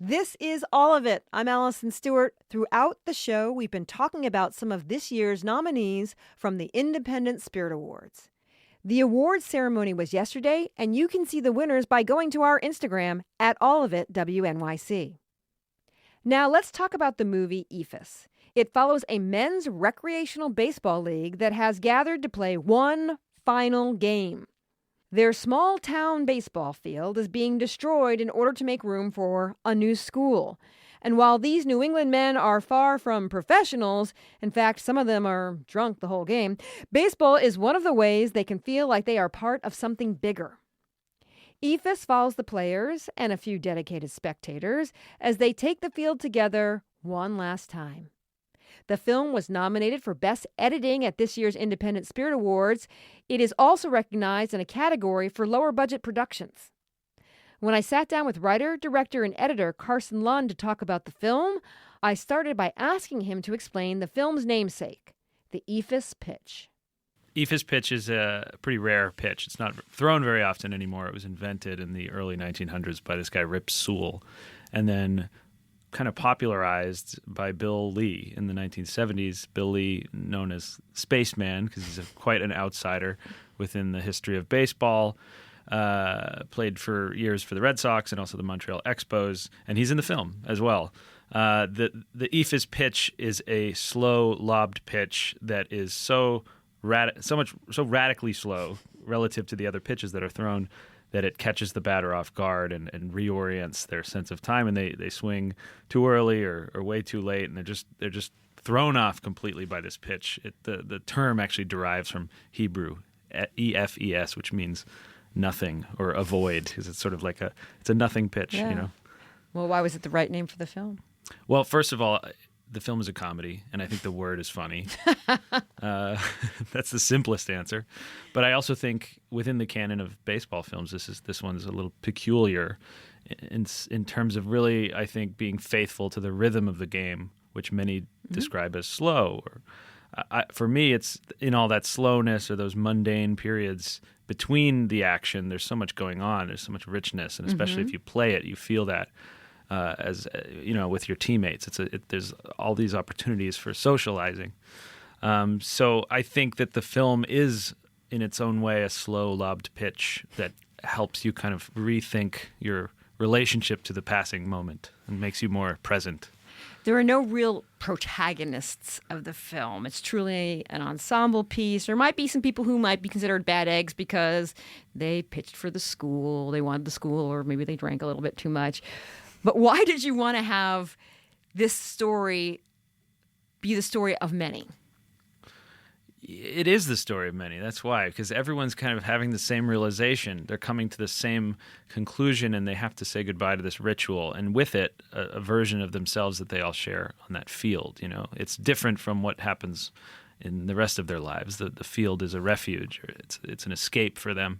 This is All of It. I'm Allison Stewart. Throughout the show, we've been talking about some of this year's nominees from the Independent Spirit Awards. The awards ceremony was yesterday, and you can see the winners by going to our Instagram at allofitwnyc. Now let's talk about the movie Eephus. It follows a men's recreational baseball league that has gathered to play one final game. Their small-town baseball field is being destroyed in order to make room for a new school. And while these New England men are far from professionals, in fact, some of them are drunk the whole game, baseball is one of the ways they can feel like they are part of something bigger. Eephus follows the players and a few dedicated spectators as they take the field together one last time. The film was nominated for Best Editing at this year's Independent Spirit Awards. It is also recognized in a category for lower budget productions. When I sat down with writer, director, and editor Carson Lund to talk about the film, I started by asking him to explain the film's namesake, the Eephus pitch. Eephus pitch is a pretty rare pitch. It's not thrown very often anymore. It was invented in the early 1900s by this guy, Rip Sewell, and then kind of popularized by Bill Lee in the 1970s. Bill Lee, known as Spaceman, because he's quite an outsider within the history of baseball, played for years for the Red Sox and also the Montreal Expos, and he's in the film as well. The Eephus pitch is a slow lobbed pitch that is so radically slow relative to the other pitches that are thrown that it catches the batter off guard and reorients their sense of time, and they swing too early or way too late, and they're just thrown off completely by this pitch. The term actually derives from Hebrew, Eephus, which means nothing or avoid, because it's sort of like it's a nothing pitch, Yeah. you know. Well, why was it the right name for the film? Well, first of all, the film is a comedy, and I think the word is funny. That's the simplest answer. But I also think within the canon of baseball films, this one's a little peculiar in terms of really, I think, being faithful to the rhythm of the game, which many describe as slow. For me, it's in all that slowness or those mundane periods between the action. There's so much going on. There's so much richness, and especially if you play it, you feel that. As you know, with your teammates, there's all these opportunities for socializing. So I think that the film is, in its own way, a slow lobbed pitch that helps you kind of rethink your relationship to the passing moment and makes you more present. There are no real protagonists of the film. It's truly an ensemble piece. There might be some people who might be considered bad eggs because they pitched for the school, they wanted the school, or maybe they drank a little bit too much. But why did you want to have this story be the story of many? It is the story of many. That's why, because everyone's kind of having the same realization. They're coming to the same conclusion, and they have to say goodbye to this ritual. And with it, a version of themselves that they all share on that field. You know, it's different from what happens in the rest of their lives. The field is a refuge, or it's an escape for them.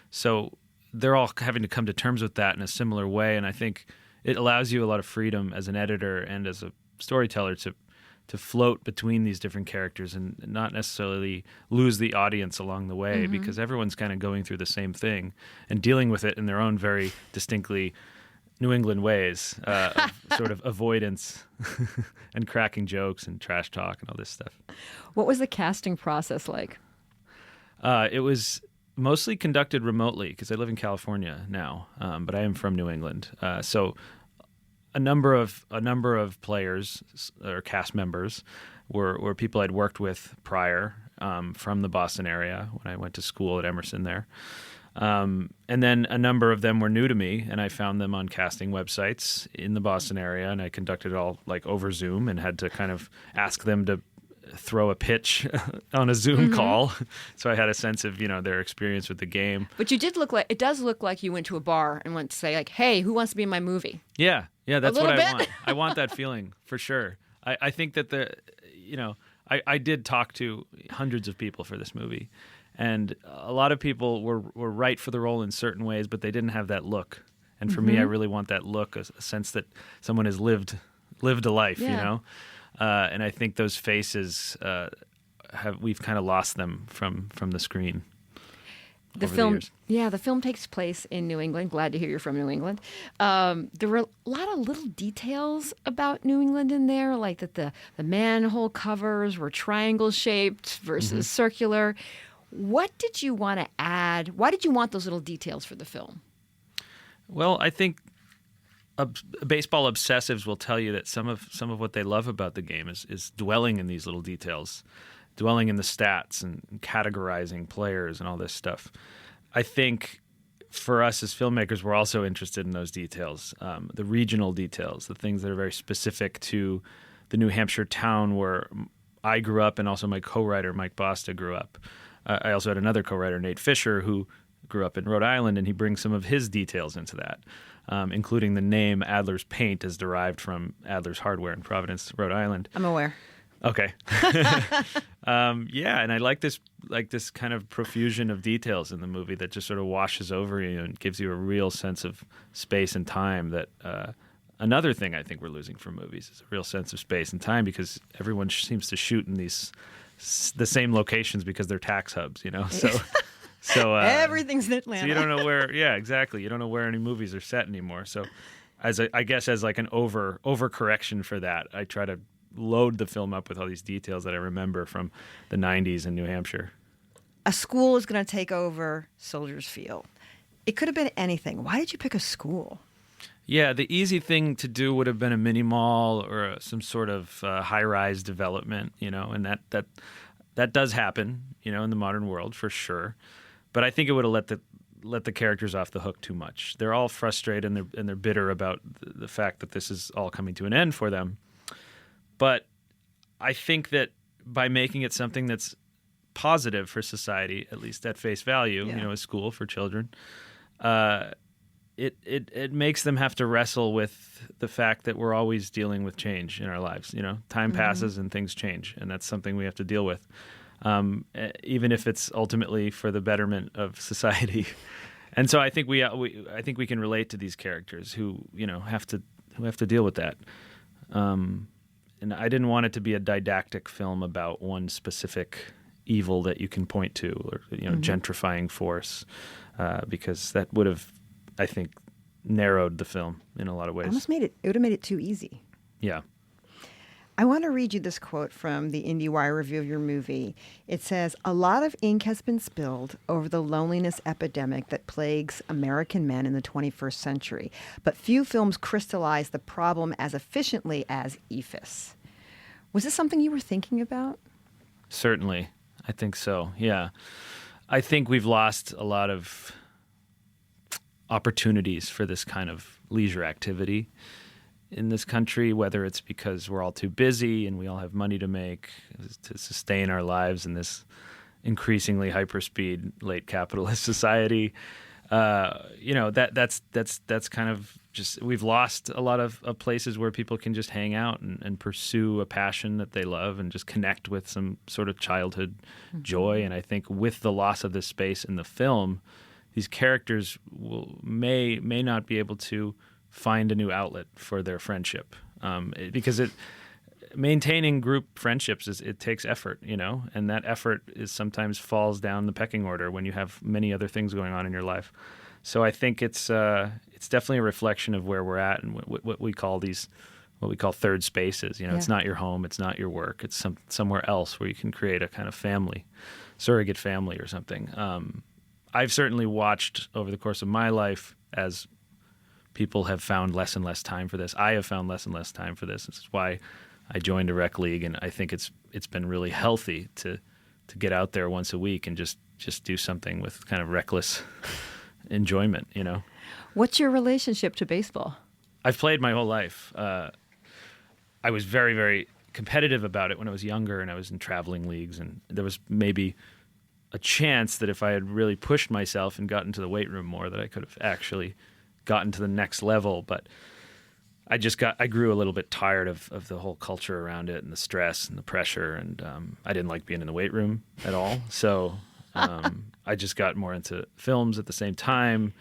So they're all having to come to terms with that in a similar way, and I think it allows you a lot of freedom as an editor and as a storyteller to float between these different characters and not necessarily lose the audience along the way, because everyone's kind of going through the same thing and dealing with it in their own very distinctly New England ways of sort of avoidance and cracking jokes and trash talk and all this stuff. What was the casting process like? It was mostly conducted remotely because I live in California now, but I am from New England. So a number of players or cast members were people I'd worked with prior from the Boston area when I went to school at Emerson there. And then a number of them were new to me, and I found them on casting websites in the Boston area, and I conducted it all like over Zoom and had to kind of ask them to throw a pitch on a Zoom call. So I had a sense of, their experience with the game. But it does look like you went to a bar and went to say like, hey, who wants to be in my movie? Yeah, that's what I want. I want that feeling for sure. I think that I did talk to hundreds of people for this movie, and a lot of people were right for the role in certain ways, but they didn't have that look. And for me, I really want that look, a sense that someone has lived a life, and I think those faces we've kind of lost them from the screen. The over film, the years. yeah, the film takes place in New England. Glad to hear you're from New England. There were a lot of little details about New England in there, like that the manhole covers were triangle shaped versus circular. What did you want to add? Why did you want those little details for the film? Well, I think baseball obsessives will tell you that some of what they love about the game is dwelling in these little details, dwelling in the stats and categorizing players and all this stuff. I think for us as filmmakers, we're also interested in those details, the regional details, the things that are very specific to the New Hampshire town where I grew up and also my co-writer, Mike Bosta, grew up. I also had another co-writer, Nate Fisher, who grew up in Rhode Island, and he brings some of his details into that, including the name Adler's Paint is derived from Adler's Hardware in Providence, Rhode Island. I'm aware. Okay. And I like this kind of profusion of details in the movie that just sort of washes over you and gives you a real sense of space and time that another thing I think we're losing from movies is a real sense of space and time because everyone seems to shoot in the same locations because they're tax hubs, you know? So everything's in Atlanta. So you don't know where, yeah, exactly. You don't know where any movies are set anymore. So I guess as like an overcorrection for that, I try to load the film up with all these details that I remember from the 90s in New Hampshire. A school is going to take over Soldiers Field. It could have been anything. Why did you pick a school? Yeah, the easy thing to do would have been a mini mall or some sort of high-rise development, you know, and that does happen, you know, in the modern world for sure. But I think it would have let the characters off the hook too much. They're all frustrated and they're bitter about the fact that this is all coming to an end for them. But I think that by making it something that's positive for society, at least at face value, you know, a school for children, it makes them have to wrestle with the fact that we're always dealing with change in our lives. You know, time passes and things change, and that's something we have to deal with, even if it's ultimately for the betterment of society. And so I think I think we can relate to these characters who, you know, have to deal with that. And I didn't want it to be a didactic film about one specific evil that you can point to, or you know, gentrifying force, because that would have, I think, narrowed the film in a lot of ways. It would have made it too easy. Yeah. I want to read you this quote from the IndieWire review of your movie. It says, "A lot of ink has been spilled over the loneliness epidemic that plagues American men in the 21st century, but few films crystallize the problem as efficiently as Eephus." Was this something you were thinking about? Certainly. I think so, yeah. I think we've lost a lot of opportunities for this kind of leisure activity in this country, whether it's because we're all too busy and we all have money to make to sustain our lives in this increasingly hyperspeed late capitalist society. You know, that's kind of just, we've lost a lot of places where people can just hang out and pursue a passion that they love and just connect with some sort of childhood joy. And I think with the loss of this space in the film, these characters may not be able to find a new outlet for their friendship, because maintaining group friendships it takes effort, you know, and that effort is sometimes falls down the pecking order when you have many other things going on in your life. So I think it's definitely a reflection of where we're at and what we call third spaces. You know, It's not your home, it's not your work, it's somewhere else where you can create a kind of family, surrogate family or something. I've certainly watched over the course of my life as people have found less and less time for this. I have found less and less time for this. This is why I joined a rec league, and I think it's been really healthy to get out there once a week and just do something with kind of reckless enjoyment, you know. What's your relationship to baseball? I've played my whole life. I was very, very competitive about it when I was younger, and I was in traveling leagues, and there was maybe a chance that if I had really pushed myself and gotten to the weight room more, that I could have actually gotten to the next level. But I grew a little bit tired of the whole culture around it and the stress and the pressure, and I didn't like being in the weight room at all. So I just got more into films at the same time,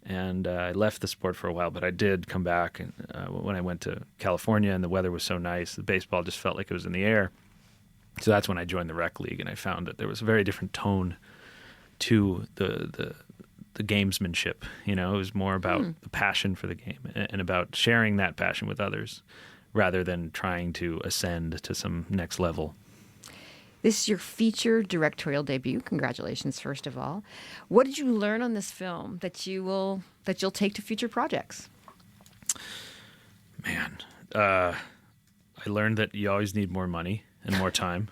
and I left the sport for a while, but I did come back. And when I went to California and the weather was so nice, the baseball just felt like it was in the air. So that's when I joined the rec league, and I found that there was a very different tone to the gamesmanship. You know, it was more about the passion for the game and about sharing that passion with others rather than trying to ascend to some next level. This is your feature directorial debut. Congratulations, first of all. What did you learn on this film that you'll take to future projects? Man, I learned that you always need more money and more time.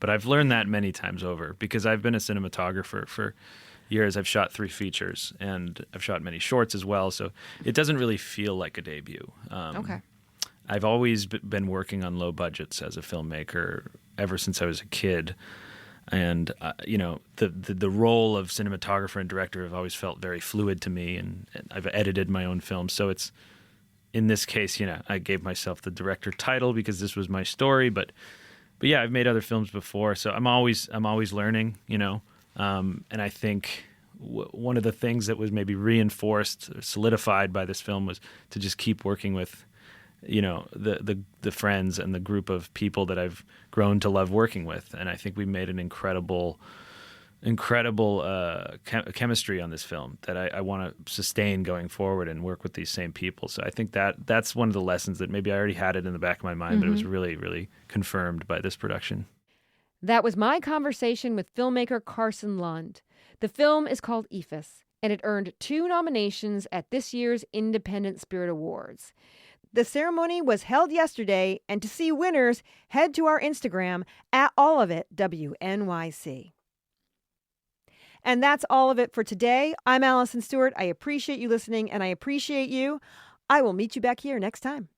But I've learned that many times over because I've been a cinematographer for years. I've shot 3 features and I've shot many shorts as well. So it doesn't really feel like a debut. Okay. I've always been working on low budgets as a filmmaker ever since I was a kid. And, the role of cinematographer and director have always felt very fluid to me. And I've edited my own films. So it's, in this case, I gave myself the director title because this was my story. But yeah, I've made other films before, so I'm always learning, and I think one of the things that was maybe reinforced, or solidified by this film was to just keep working with, the friends and the group of people that I've grown to love working with, and I think we made an incredible chemistry on this film that I want to sustain going forward and work with these same people. So I think that's one of the lessons that maybe I already had it in the back of my mind, but it was really, really confirmed by this production. That was my conversation with filmmaker Carson Lund. The film is called Eephus, and it earned 2 nominations at this year's Independent Spirit Awards. The ceremony was held yesterday, and to see winners, head to our Instagram at allofitWNYC. And that's all of it for today. I'm Allison Stewart. I appreciate you listening, and I appreciate you. I will meet you back here next time.